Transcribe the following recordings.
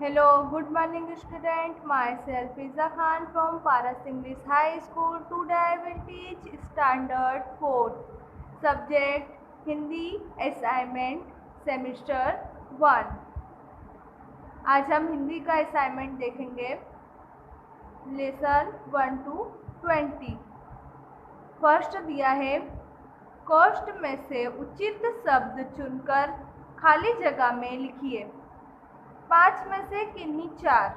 Hello, good morning student. Myself Fiza Khan from Paras English High School. Today I will teach standard 4 subject Hindi assignment semester 1. आज हम हिंदी का assignment देखेंगे lesson 1 to 20. First दिया है कोष्ठ में से उचित शब्द चुनकर खाली जगह में लिखिए। 5 में से किन्हीं 4।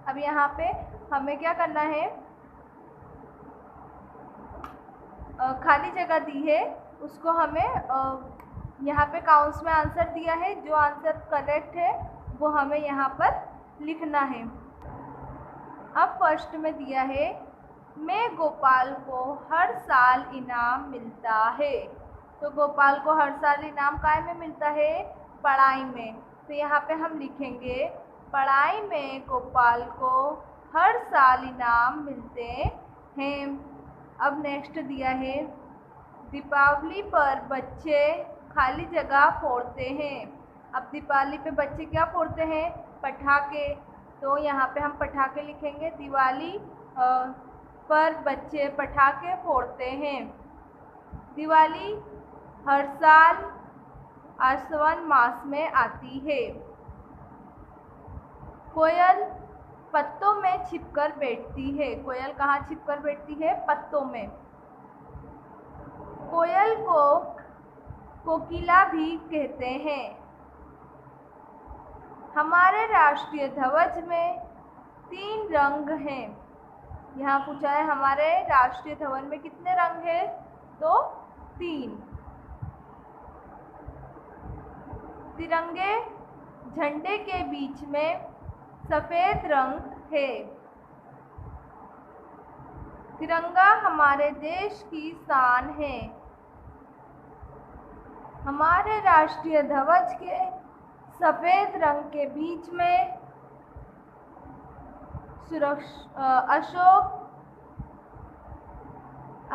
अब यहाँ पे हमें क्या करना है, खाली जगह दी है उसको हमें यहाँ पे काउंट्स में आंसर दिया है, जो आंसर करेक्ट है वो हमें यहाँ पर लिखना है। अब फर्स्ट में दिया है मैं गोपाल को हर साल इनाम मिलता है। तो गोपाल को हर साल इनाम काय में मिलता है? पढ़ाई में। तो यहाँ पे हम लिखेंगे पढ़ाई में गोपाल को हर साल इनाम मिलते हैं। अब नेक्स्ट दिया है दीपावली पर बच्चे खाली जगह फोड़ते हैं। अब दीपावली पे बच्चे क्या फोड़ते हैं? पटाखे। तो यहाँ पे हम पटाखे लिखेंगे, दिवाली पर बच्चे पटाखे फोड़ते हैं। दिवाली हर साल आश्विन मास में आती है। कोयल पत्तों में छिपकर बैठती है। कोयल कहाँ छिपकर बैठती है? पत्तों में। कोयल को कोकिला भी कहते हैं। हमारे राष्ट्रीय ध्वज में 3 रंग हैं। यहाँ पूछा है हमारे राष्ट्रीय ध्वज में कितने रंग हैं? तो 3। तिरंगे झंडे के बीच में सफ़ेद रंग है। तिरंगा हमारे देश की शान है। हमारे राष्ट्रीय ध्वज के सफ़ेद रंग के बीच में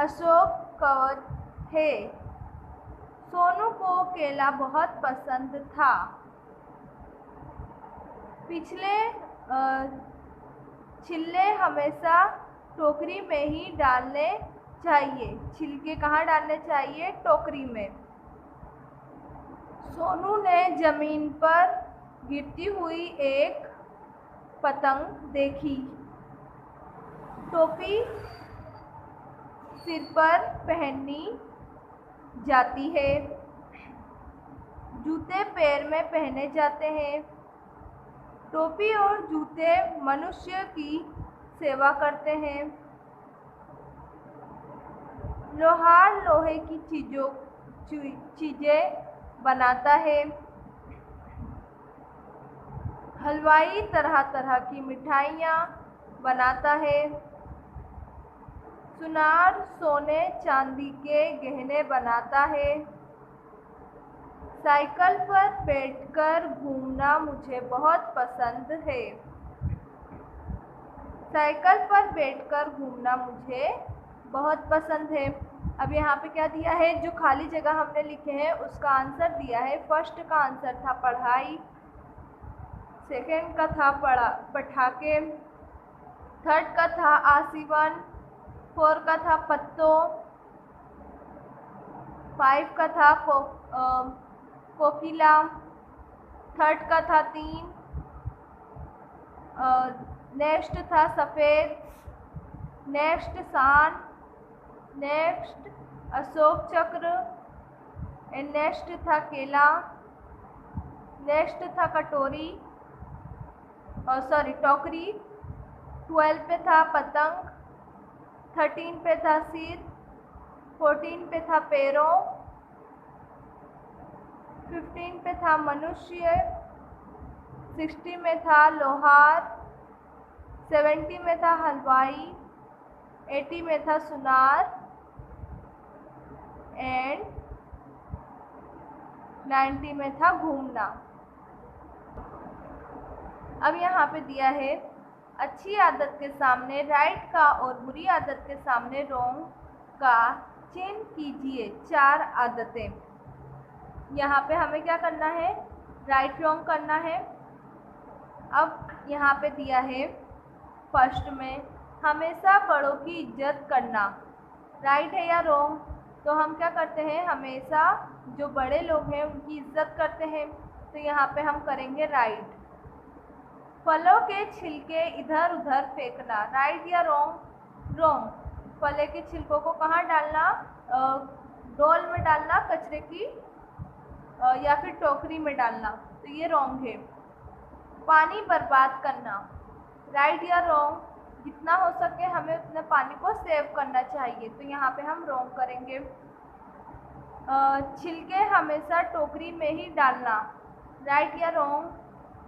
अशोक कवच है। सोनू को केला बहुत पसंद था। पिछले छिल्ले हमेशा टोकरी में ही डालने चाहिए। छिलके कहाँ डालने चाहिए? टोकरी में। सोनू ने जमीन पर गिरती हुई एक पतंग देखी। टोपी सिर पर पहनी जाती है। जूते पैर में पहने जाते हैं। टोपी और जूते मनुष्य की सेवा करते हैं। लोहार लोहे की चीज़ें बनाता है। हलवाई तरह तरह की मिठाइयाँ बनाता है। सुनार सोने चांदी के गहने बनाता है। साइकिल पर बैठकर घूमना मुझे बहुत पसंद है। साइकिल पर बैठकर घूमना मुझे बहुत पसंद है। अब यहाँ पे क्या दिया है? जो खाली जगह हमने लिखे हैं उसका आंसर दिया है। फर्स्ट का आंसर था पढ़ाई, सेकंड का था पटाखे, थर्ड का था आशीवन, 4 का था पत्तों, 5 का था कोकिला, थर्ड का था 3, नेक्स्ट था सफ़ेद, नेक्स्ट शान, नेक्स्ट अशोक चक्र, एंड नेक्स्ट था केला, नेक्स्ट था कटोरी टोकरी, 12 पे था पतंग, 13 पे था सिर, 14 पे था पैरों, 15 पे था मनुष्य, 60 में था लोहार, 70 में था हलवाई, 80 में था सुनार, एंड 90 में था घूमना। अब यहाँ पे दिया है अच्छी आदत के सामने राइट का और बुरी आदत के सामने रॉन्ग का चिन्ह कीजिए। 4 आदतें। यहाँ पे हमें क्या करना है? राइट रॉन्ग करना है। अब यहाँ पे दिया है फर्स्ट में, हमेशा बड़ों की इज्जत करना। राइट है या रॉन्ग? तो हम क्या करते हैं, हमेशा जो बड़े लोग हैं उनकी इज्जत करते हैं, तो यहाँ पे हम करेंगे राइट। फलों के छिलके इधर उधर फेंकना। राइट या रॉन्ग? रॉन्ग। फलों के छिलकों को कहाँ डालना? डोल में डालना, कचरे की या फिर टोकरी में डालना, तो ये रॉन्ग है। पानी बर्बाद करना। राइट या रॉन्ग? जितना हो सके हमें उतने पानी को सेव करना चाहिए, तो यहाँ पे हम रॉन्ग करेंगे। छिलके हमेशा टोकरी में ही डालना। राइट या रॉन्ग?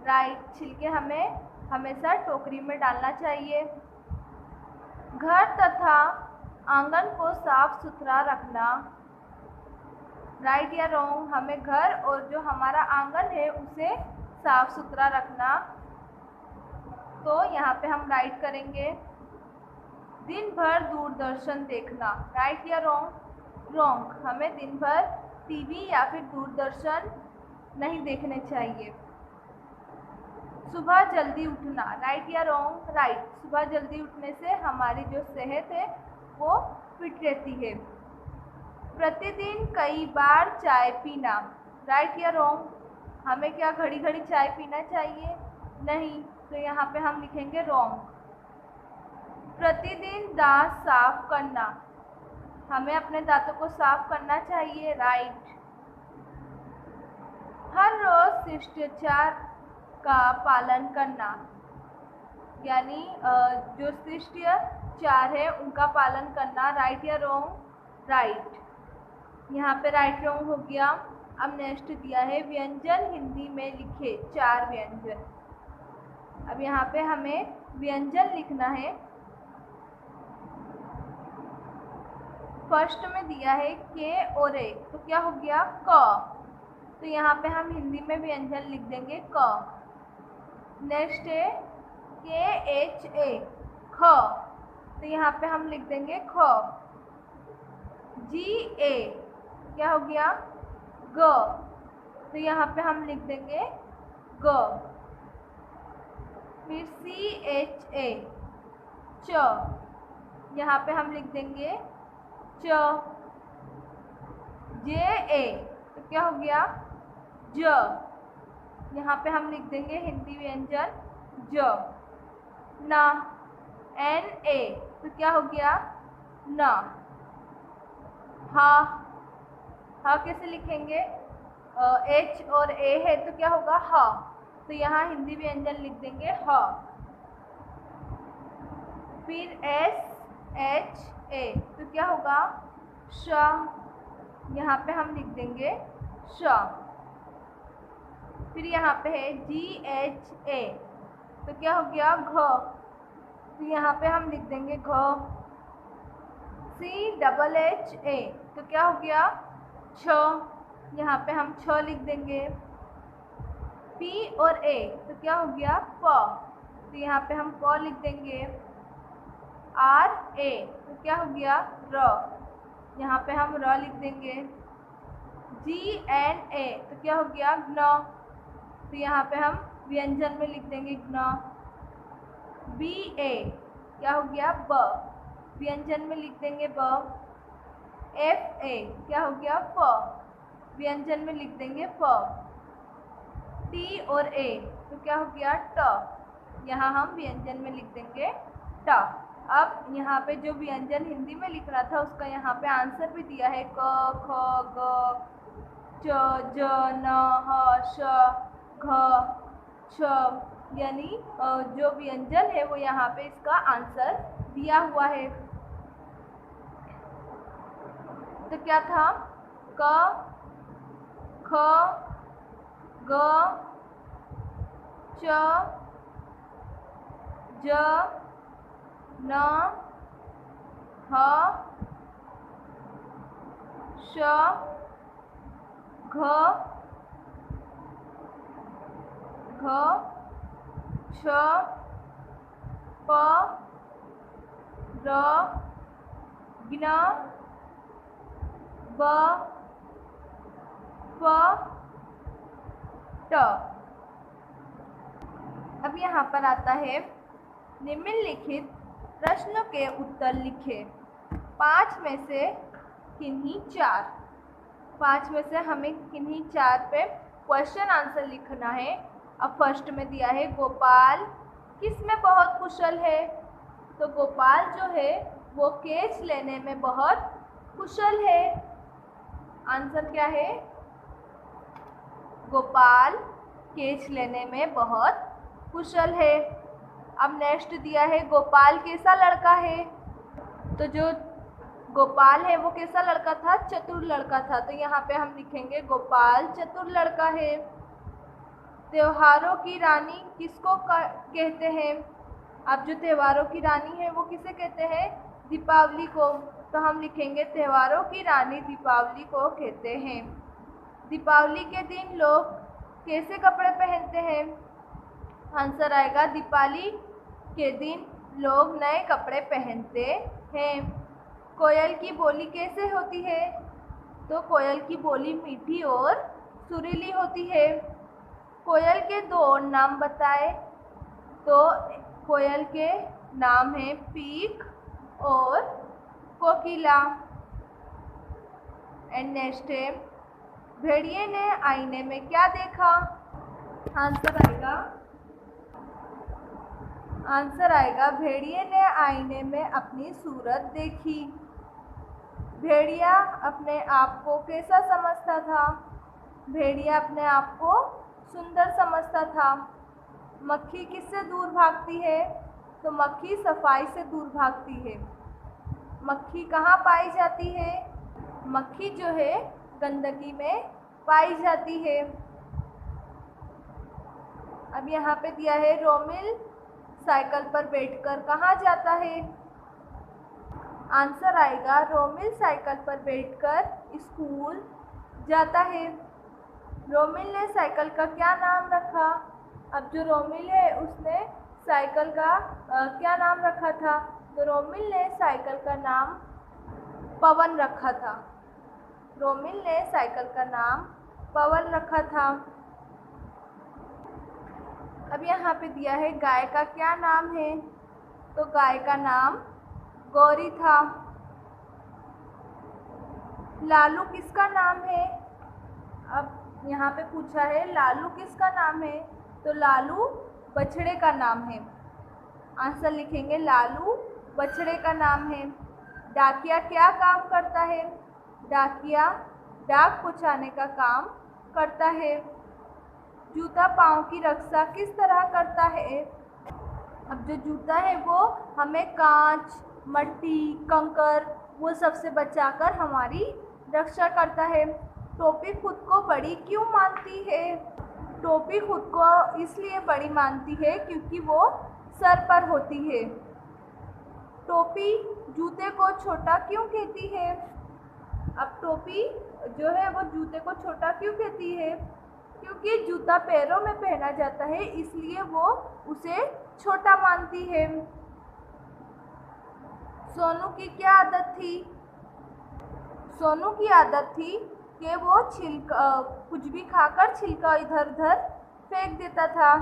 राइट, छिलके हमें हमेशा टोकरी में डालना चाहिए। घर तथा आंगन को साफ सुथरा रखना। राइट या रॉन्ग? हमें घर और जो हमारा आंगन है उसे साफ सुथरा रखना, तो यहाँ पे हम राइट करेंगे। दिन भर दूरदर्शन देखना। राइट या रॉन्ग? रॉन्ग, हमें दिन भर टीवी या फिर दूरदर्शन नहीं देखने चाहिए। सुबह जल्दी उठना। राइट या रॉन्ग? राइट, सुबह जल्दी उठने से हमारी जो सेहत है वो फिट रहती है। प्रतिदिन कई बार चाय पीना। राइट या रॉन्ग? हमें क्या घड़ी घड़ी चाय पीना चाहिए? नहीं, तो यहाँ पे हम लिखेंगे रॉन्ग। प्रतिदिन दांत साफ करना। हमें अपने दांतों को साफ करना चाहिए। राइट। हर रोज शिष्टाचार का पालन करना, यानी जो शिष्टाचार है उनका पालन करना। राइट या रॉन्ग? राइट। यहाँ पे राइट रॉन्ग हो गया। अब नेक्स्ट दिया है व्यंजन हिंदी में लिखे 4 व्यंजन। अब यहाँ पे हमें व्यंजन लिखना है। फर्स्ट में दिया है के और ए, तो क्या हो गया? क। तो यहाँ पे हम हिंदी में व्यंजन लिख देंगे क। नेक्स्ट है के एच ए, ख, तो यहाँ पे हम लिख देंगे ख। जी ए, क्या हो गया? ग, तो यहाँ पे हम लिख देंगे ग। फिर सी एच ए, च, यहाँ पे हम लिख देंगे च। जे ए, तो क्या हो गया? ज, यहाँ पे हम लिख देंगे हिंदी व्यंजन ज। ना, एन ए, तो क्या हो गया? ना। हा, हा कैसे लिखेंगे? एच और ए है तो क्या होगा? हा, तो यहाँ हिंदी व्यंजन लिख देंगे हा। फिर एस एच ए, तो क्या होगा? श, यहाँ पे हम लिख देंगे श। फिर यहाँ पे है जी एच ए, तो क्या हो गया? घ, तो यहाँ पे हम लिख देंगे घ। सी डबल एच ए, तो क्या हो गया? छ, यहाँ पे हम छ लिख देंगे। पी और ए, तो क्या हो गया? प, तो यहाँ पे हम प लिख देंगे। आर ए, तो क्या हो गया? र, यहाँ पे हम र लिख देंगे। जी एन ए, तो क्या हो गया? ग्न, तो यहाँ पे हम व्यंजन में लिख देंगे ग्न। बी ए, क्या हो गया? ब, व्यंजन में लिख देंगे ब। एफ ए, क्या हो गया? फ, व्यंजन में लिख देंगे फ। टी और ए, तो क्या हो गया? ट, यहाँ हम व्यंजन में लिख देंगे ट। अब यहाँ पे जो व्यंजन हिंदी में लिख रहा था उसका यहाँ पे आंसर भी दिया है क, ख, ग, च, ज, न, ह, श, घ, छ, यानी जो व्यंजन है वो यहाँ पे इसका आंसर दिया हुआ है। तो क्या था? क, ख, ग, च, ज, न, ह, श, घ, छ, प, र, ज्ञ, ब, फ, ट। अब यहाँ पर आता है निम्नलिखित प्रश्नों के उत्तर लिखें। 5 में से किन्हीं 4, 5 में से हमें किन्हीं 4 पे क्वेश्चन आंसर लिखना है। अब फर्स्ट में दिया है गोपाल किस में बहुत कुशल है, तो गोपाल जो है वो केच लेने में बहुत कुशल है। आंसर क्या है? गोपाल केच लेने में बहुत कुशल है। अब नेक्स्ट दिया है गोपाल कैसा लड़का है, तो जो गोपाल है वो कैसा लड़का था? चतुर लड़का था। तो यहाँ पे हम लिखेंगे गोपाल चतुर लड़का है। त्योहारों की रानी किसको कहते हैं? अब जो त्योहारों की रानी है वो किसे कहते हैं? दीपावली को। तो हम लिखेंगे त्योहारों की रानी दीपावली को कहते हैं। दीपावली के दिन लोग कैसे कपड़े पहनते हैं? आंसर आएगा दीपावली के दिन लोग नए कपड़े पहनते हैं। कोयल की बोली कैसे होती है? तो कोयल की बोली मीठी और सुरीली होती है। कोयल के 2 नाम बताए, तो कोयल के नाम है पीक और कोकिला। एंड नेक्स्ट है भेड़िए ने आईने में क्या देखा? आंसर आएगा भेड़िए ने आईने में अपनी सूरत देखी। भेड़िया अपने आप को कैसा समझता था? भेड़िया अपने आप को सुंदर समझता था। मक्खी किससे दूर भागती है? तो मक्खी सफाई से दूर भागती है। मक्खी कहाँ पाई जाती है? मक्खी जो है गंदगी में पाई जाती है। अब यहाँ पे दिया है रोमिल साइकिल पर बैठकर कहाँ जाता है? आंसर आएगा रोमिल साइकिल पर बैठकर स्कूल जाता है। रोमिल ने साइकिल का क्या नाम रखा? अब जो रोमिल है उसने साइकिल का क्या नाम रखा था? तो रोमिल ने साइकिल का नाम पवन रखा था। रोमिल ने साइकिल का नाम पवन रखा था। अब यहाँ पे दिया है गाय का क्या नाम है? तो गाय का नाम गौरी था। लालू किसका नाम है? अब यहाँ पे पूछा है लालू किसका नाम है? तो लालू बछड़े का नाम है। आंसर लिखेंगे लालू बछड़े का नाम है। डाकिया क्या काम करता है? डाकिया डाक पहुँचाने का काम करता है। जूता पाँव की रक्षा किस तरह करता है? अब जो जूता है वो हमें कांच, मट्टी, कंकर वो सबसे बचाकर हमारी रक्षा करता है। टोपी खुद को बड़ी क्यों मानती है? टोपी खुद को इसलिए बड़ी मानती है क्योंकि वो सर पर होती है। टोपी जूते को छोटा क्यों कहती है? अब टोपी जो है वो जूते को छोटा क्यों कहती है? क्योंकि जूता पैरों में पहना जाता है इसलिए वो उसे छोटा मानती है। सोनू की क्या आदत थी? सोनू की आदत थी कि वो छिलका कुछ भी खाकर छिलका इधर उधर फेंक देता था।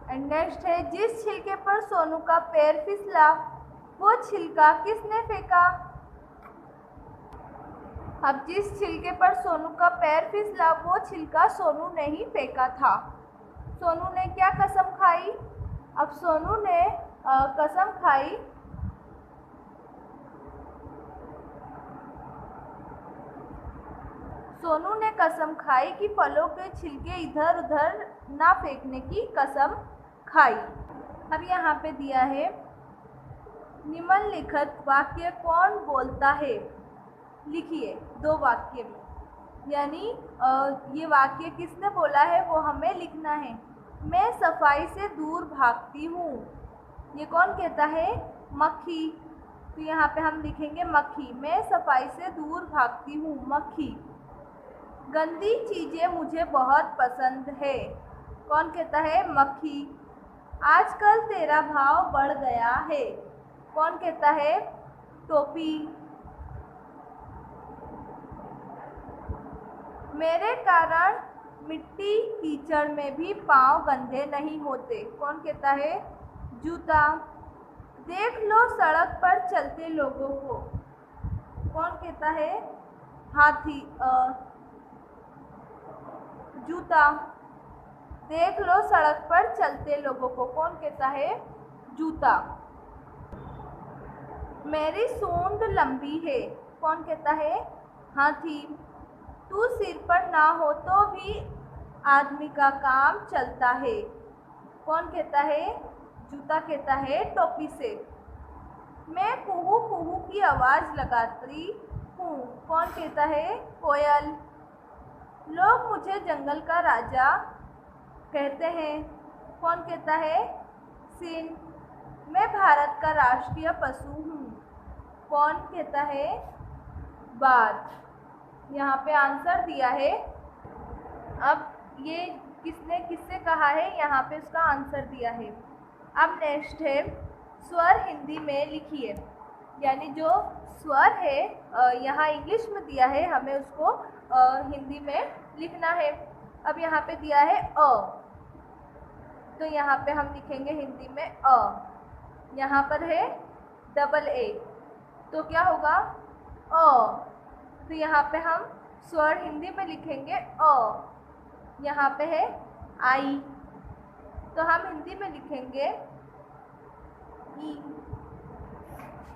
एंड नेक्स्ट है जिस छिलके पर सोनू का पैर फिसला वो छिलका किसने फेंका? अब जिस छिलके पर सोनू का पैर फिसला वो छिलका सोनू ने ही फेंका था। सोनू ने क्या कसम खाई? अब सोनू ने कसम खाई सोनू ने कसम खाई कि फलों के छिलके इधर उधर ना फेंकने की कसम खाई। अब यहाँ पे दिया है निम्नलिखित वाक्य कौन बोलता है? लिखिए 2 वाक्य में, यानी ये वाक्य किसने बोला है वो हमें लिखना है। मैं सफाई से दूर भागती हूँ, ये कौन कहता है? मक्खी। तो यहाँ पे हम लिखेंगे मक्खी। मैं सफाई से दूर भागती हूँ, मक्खी। गंदी चीज़ें मुझे बहुत पसंद है, कौन कहता है? मक्खी। आजकल तेरा भाव बढ़ गया है, कौन कहता है? टोपी। मिट्टी कीचड़ में भी पाँव गंदे नहीं होते। कौन कहता है? जूता। देख लो सड़क पर चलते लोगों को। कौन कहता है? हाथी। जूता। देख लो सड़क पर चलते लोगों को। कौन कहता है? जूता। मेरी सूंड लंबी है। कौन कहता है? हाथी। तू सिर पर ना हो तो भी आदमी का काम चलता है। कौन कहता है? जूता कहता है टोपी से। मैं कुहू कुहू की आवाज़ लगाती हूँ। कौन कहता है? कोयल। लोग मुझे जंगल का राजा कहते हैं। कौन कहता है? सिंह। मैं भारत का राष्ट्रीय पशु हूँ। कौन कहता है? बाघ। यहाँ पे आंसर दिया है। अब ये किसने किससे कहा है, यहाँ पे उसका आंसर दिया है। अब नेक्स्ट है स्वर हिंदी में लिखिए। यानी जो स्वर है यहाँ इंग्लिश में दिया है, हमें उसको हिंदी में लिखना है। अब यहाँ पे दिया है अ, तो यहाँ पे हम लिखेंगे हिंदी में अ। यहाँ पर है डबल ए, तो क्या होगा? अ। तो यहाँ पे हम स्वर हिंदी में लिखेंगे अ। यहाँ पे है आई, तो हम हिंदी में लिखेंगे ई।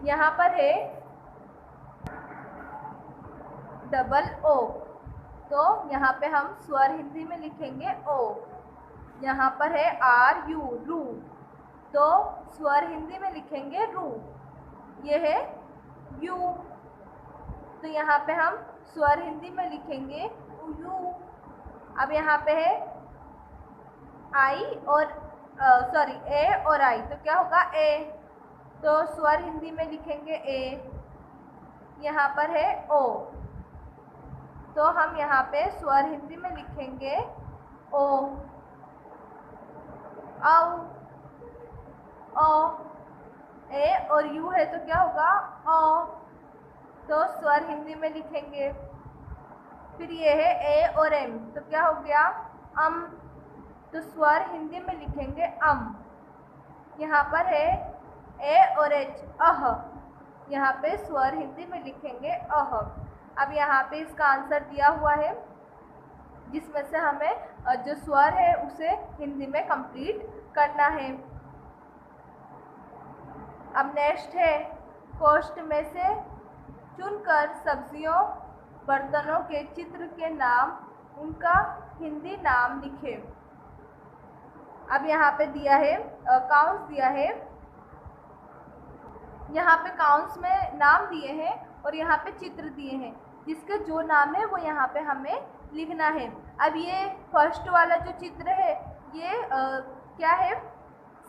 यहाँ पर है डबल ओ, तो यहाँ पे हम स्वर हिंदी में लिखेंगे ओ। यहाँ पर है आर यू, रू, तो स्वर हिंदी में लिखेंगे रू। ये है यू, तो यहाँ पे हम स्वर हिंदी में लिखेंगे यू। अब यहाँ पे है आई और सॉरी ए और आई, तो क्या होगा? ए, तो स्वर हिंदी में लिखेंगे ए। यहाँ पर है ओ, तो हम यहाँ पे स्वर हिंदी में लिखेंगे ओ। औ, ओ, ए और यू है तो क्या होगा? ओ, तो स्वर हिंदी में लिखेंगे। फिर ये है ए और एम, तो क्या हो गया? अम, तो स्वर हिंदी में लिखेंगे अम। यहाँ पर है ए और एच, अह, यहाँ पे स्वर हिंदी में लिखेंगे अह। अब यहाँ पे इसका आंसर दिया हुआ है, जिसमें से हमें जो स्वर है उसे हिंदी में कंप्लीट करना है। अब नेक्स्ट है कोष्ठ में से चुनकर सब्जियों बर्तनों के चित्र के नाम, उनका हिंदी नाम लिखें। अब यहाँ पे दिया है काउंस दिया है। यहाँ पे काउंस में नाम दिए हैं और यहाँ पे चित्र दिए हैं, जिसके जो नाम है वो यहाँ पे हमें लिखना है। अब ये फर्स्ट वाला जो चित्र है ये क्या है?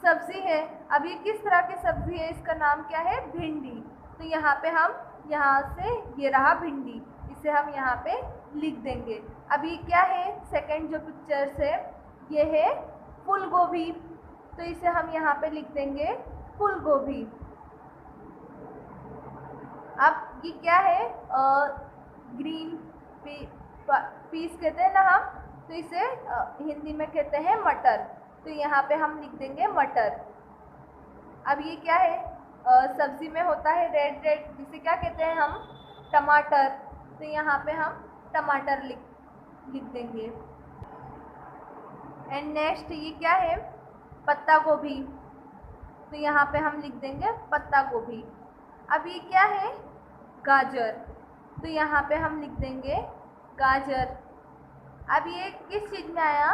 सब्जी है। अब ये किस तरह की सब्जी है? इसका नाम क्या है? भिंडी। तो यहाँ पे हम यहाँ से ये रहा भिंडी, इसे हम यहाँ पे लिख देंगे। अब ये क्या है? सेकंड जो पिक्चर्स है ये है फूल गोभी, तो इसे हम यहाँ पे लिख देंगे फूल गोभी। अब ये क्या है? ग्रीन पीस कहते हैं ना हम, तो इसे हिंदी में कहते हैं मटर, तो यहाँ पे हम लिख देंगे मटर। अब ये क्या है? सब्जी में होता है रेड रेड, जिसे क्या कहते हैं हम? टमाटर, तो यहाँ पे हम टमाटर लिख देंगे। एंड नेक्स्ट ये क्या है? पत्ता गोभी, तो यहाँ पे हम लिख देंगे पत्ता गोभी। अब ये क्या है? गाजर, तो यहाँ पे हम लिख देंगे गाजर। अब ये किस चीज़ में आया?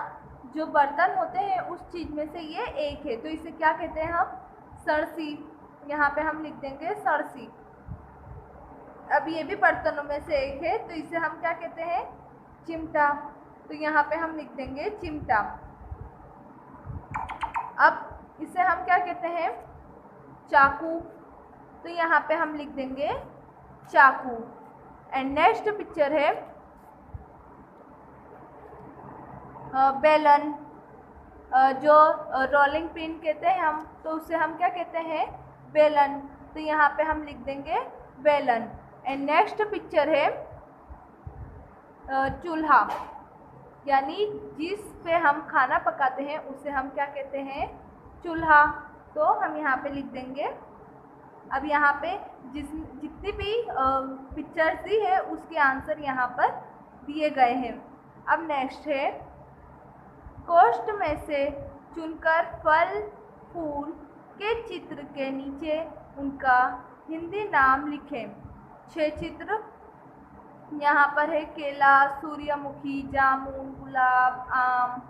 जो बर्तन होते हैं उस चीज़ में से ये एक है, तो इसे क्या कहते हैं हम? सरसी, यहाँ पे हम लिख देंगे सरसी। अब ये भी बर्तनों में से एक है, तो इसे हम क्या कहते हैं? चिमटा, तो यहाँ पे हम लिख देंगे चिमटा। अब इसे हम क्या कहते हैं? चाकू, तो यहाँ पे हम लिख देंगे चाकू। एंड नेक्स्ट पिक्चर है बेलन, जो रोलिंग पिन कहते हैं हम, तो उसे हम क्या कहते हैं? बेलन, तो यहाँ पे हम लिख देंगे बेलन। एंड नेक्स्ट पिक्चर है चूल्हा, यानी जिस पे हम खाना पकाते हैं उसे हम क्या कहते हैं, चूल्हा। तो हम यहाँ पे लिख देंगे। अब यहाँ पे जितनी भी पिक्चर्स दी है उसके आंसर यहाँ पर दिए गए हैं। अब नेक्स्ट है, कोष्ठ में से चुनकर फल फूल के चित्र के नीचे उनका हिंदी नाम लिखें। 6 चित्र यहाँ पर है, केला, सूर्यमुखी, जामुन, गुलाब, आम,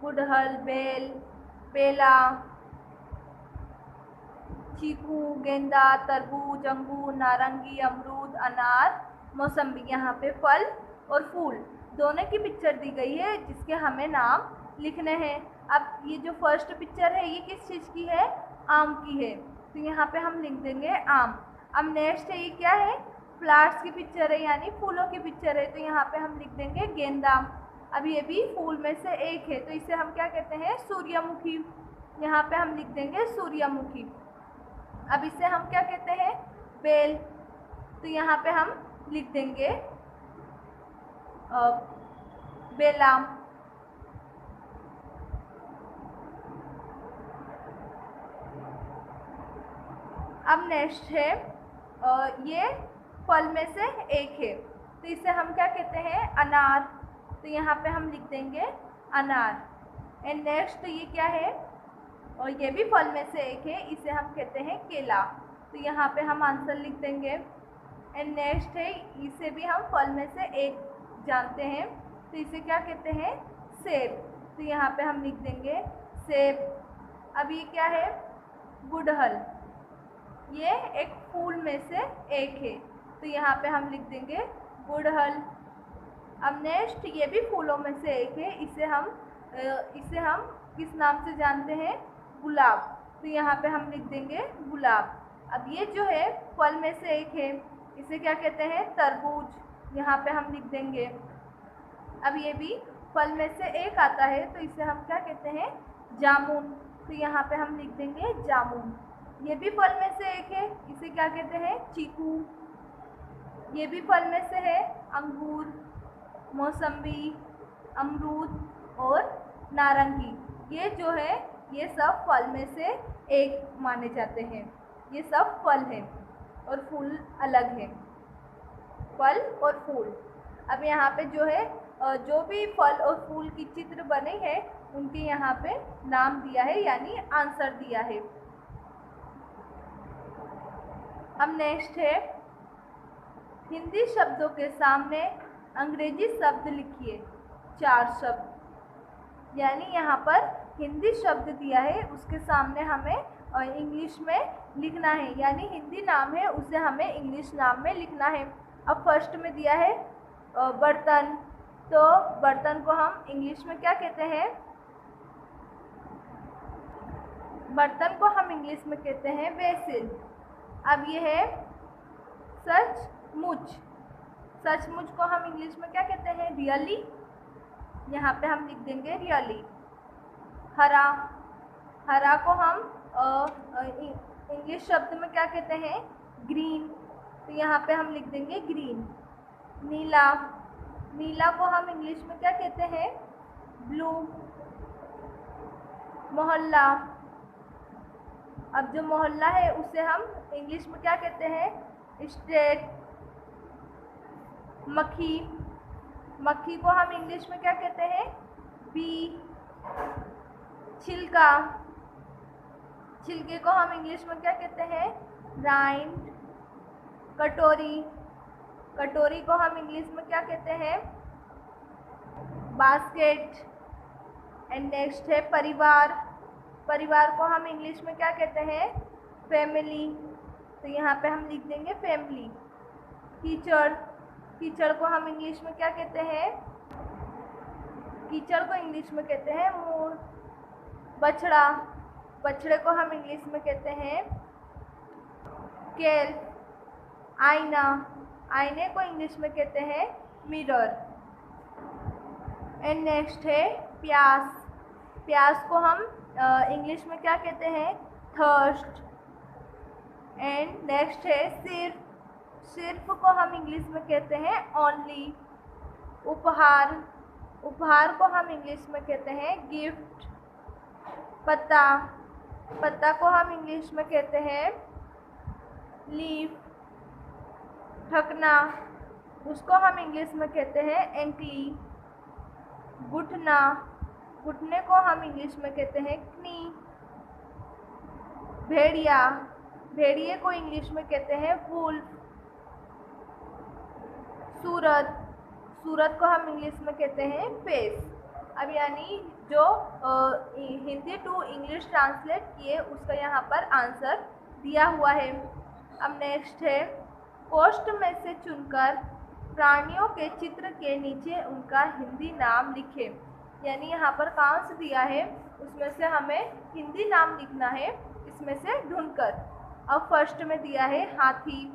गुड़हल, बेल, बेला, चीकू, गेंदा, तरबूज, अंगूर, नारंगी, अमरूद, अनार, मौसम्बी। यहाँ पे फल और फूल दोनों की पिक्चर दी गई है जिसके हमें नाम लिखने हैं। अब ये जो फर्स्ट पिक्चर है ये किस चीज़ की है, आम की है, तो यहाँ पे हम लिख देंगे आम। अब नेक्स्ट है, ये क्या है, फ्लावर्स की पिक्चर है यानी फूलों की पिक्चर है, तो यहाँ पे हम लिख देंगे गेंदा। अब ये भी फूल में से एक है तो इसे हम क्या कहते हैं, सूर्यमुखी। यहाँ पे हम लिख देंगे सूर्यमुखी। अब इसे हम क्या कहते हैं, बेल, तो यहाँ पे हम लिख देंगे बेला। अब नेक्स्ट है, ये फल में से एक है तो इसे हम क्या कहते हैं, अनार, तो यहाँ पे हम लिख देंगे अनार। एंड नेक्स्ट ये क्या है, और ये भी फल में से एक है, इसे हम कहते हैं केला, तो यहाँ पे हम आंसर लिख देंगे। एंड नेक्स्ट है, इसे भी हम फल में से एक जानते हैं तो इसे क्या कहते हैं, सेब, तो यहाँ पे हम लिख देंगे सेब। अब ये क्या है, गुड़हल, ये एक फूल में से एक है तो यहाँ पे हम लिख देंगे गुड़हल। अब नेक्स्ट ये भी फूलों में से एक है, इसे हम किस नाम से जानते हैं, गुलाब, तो यहाँ पे हम लिख देंगे गुलाब। अब ये जो है फल में से एक है, इसे क्या कहते हैं, तरबूज, यहाँ पे हम लिख देंगे। अब ये भी फल में से एक आता है तो इसे हम क्या कहते हैं, जामुन, तो यहाँ पे हम लिख देंगे जामुन। ये भी फल में से एक है, इसे क्या कहते हैं, चीकू। ये भी फल में से है, अंगूर, मौसम्बी, अमरूद और नारंगी। ये जो है ये सब फल में से एक माने जाते हैं। ये सब फल हैं और फूल अलग है, फल और फूल। अब यहाँ पे जो है जो भी फल और फूल की चित्र बने हैं उनके यहाँ पे नाम दिया है यानी आंसर दिया है। अब नेक्स्ट है, हिंदी शब्दों के सामने अंग्रेजी शब्द लिखिए, 4 शब्द, यानी यहाँ पर हिंदी शब्द दिया है उसके सामने हमें इंग्लिश में लिखना है, यानी हिंदी नाम है उसे हमें इंग्लिश नाम में लिखना है। अब फर्स्ट में दिया है बर्तन, तो बर्तन को हम इंग्लिश में क्या कहते हैं, बर्तन को हम इंग्लिश में कहते हैं वेसल। अब ये है सचमुच, सचमुच को हम इंग्लिश में क्या कहते हैं, रियली, यहाँ पे हम लिख देंगे रियली। हरा, हरा को हम इंग्लिश शब्द में क्या कहते हैं, ग्रीन, तो यहाँ पे हम लिख देंगे ग्रीन। नीला, नीला को हम इंग्लिश में क्या कहते हैं, ब्लू। मोहल्ला, अब जो मोहल्ला है उसे हम इंग्लिश में क्या कहते हैं, स्ट्रीट। मक्खी, मक्खी को हम इंग्लिश में क्या कहते हैं, बी। छिलका, छिलके को हम इंग्लिश में क्या कहते हैं, राइंड। कटोरी, कटोरी को हम इंग्लिश में क्या कहते हैं, बास्केट। एंड नेक्स्ट है परिवार, परिवार को हम इंग्लिश में क्या कहते हैं, फैमिली, तो यहाँ पे हम लिख देंगे फैमिली। कीचड़, कीचड़ को हम इंग्लिश में क्या कहते हैं, कीचड़ को इंग्लिश में कहते हैं मूड़। बछड़ा, बछड़े को हम इंग्लिश में कहते हैं केल। आईना, आईने को इंग्लिश में कहते हैं मिरर। एंड नेक्स्ट है प्यास, प्यास को हम इंग्लिश में क्या कहते हैं, थर्स्ट। एंड नेक्स्ट है सिर्फ, सिर्फ को हम इंग्लिश में कहते हैं ओनली। उपहार, उपहार को हम इंग्लिश में कहते हैं गिफ्ट। पत्ता, पत्ता को हम इंग्लिश में कहते हैं लीफ। ढकना, उसको हम इंग्लिश में कहते हैं एंकली। घुटना, घुटने को हम इंग्लिश में कहते हैं क्नी। भेड़िया, भेड़िए को इंग्लिश में कहते हैं वुल्फ। सूरत, सूरत को हम इंग्लिश में कहते हैं फेस। अब यानी जो हिंदी टू इंग्लिश ट्रांसलेट किए उसका यहाँ पर आंसर दिया हुआ है। अब नेक्स्ट है, कोष्ठ में से चुनकर प्राणियों के चित्र के नीचे उनका हिंदी नाम लिखें। यानी यहाँ पर कौन सा दिया है उसमें से हमें हिंदी नाम लिखना है, इसमें से ढूंढकर। अब फर्स्ट में दिया है हाथी।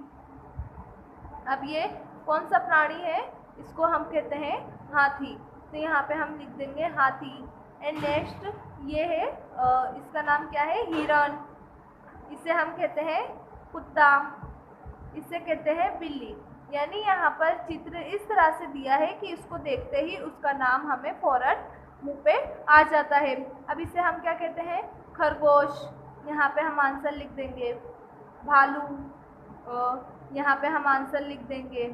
अब ये कौन सा प्राणी है, इसको हम कहते हैं हाथी, तो यहाँ पे हम लिख देंगे हाथी। एंड नेक्स्ट ये है, इसका नाम क्या है, हिरण। इसे हम कहते हैं कुत्ता, इसे कहते हैं बिल्ली। यानी यहाँ पर चित्र इस तरह से दिया है कि इसको देखते ही उसका नाम हमें फौरन मुंह पे आ जाता है। अब इसे हम क्या कहते हैं, खरगोश। यहाँ पे हम आंसर लिख देंगे भालू। यहाँ पे हम आंसर लिख देंगे,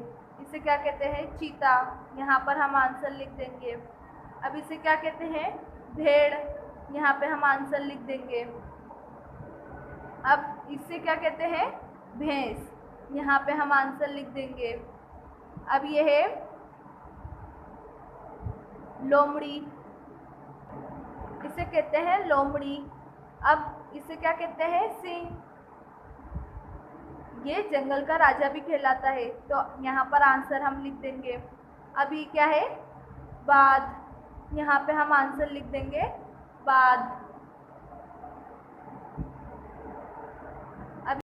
इसे क्या कहते हैं, चीता। यहाँ पर हम आंसर लिख देंगे। अब इसे क्या कहते हैं, भेड़। यहाँ पे हम आंसर लिख देंगे। अब इसे क्या कहते हैं, भैंस। यहाँ पे हम आंसर लिख देंगे। अब ये है लोमड़ी, इसे कहते हैं लोमड़ी। अब इसे क्या कहते हैं, सिंह। ये जंगल का राजा भी कहलाता है, तो यहाँ पर आंसर हम लिख देंगे। अभी क्या है, बाघ। यहाँ पे हम आंसर लिख देंगे बाघ।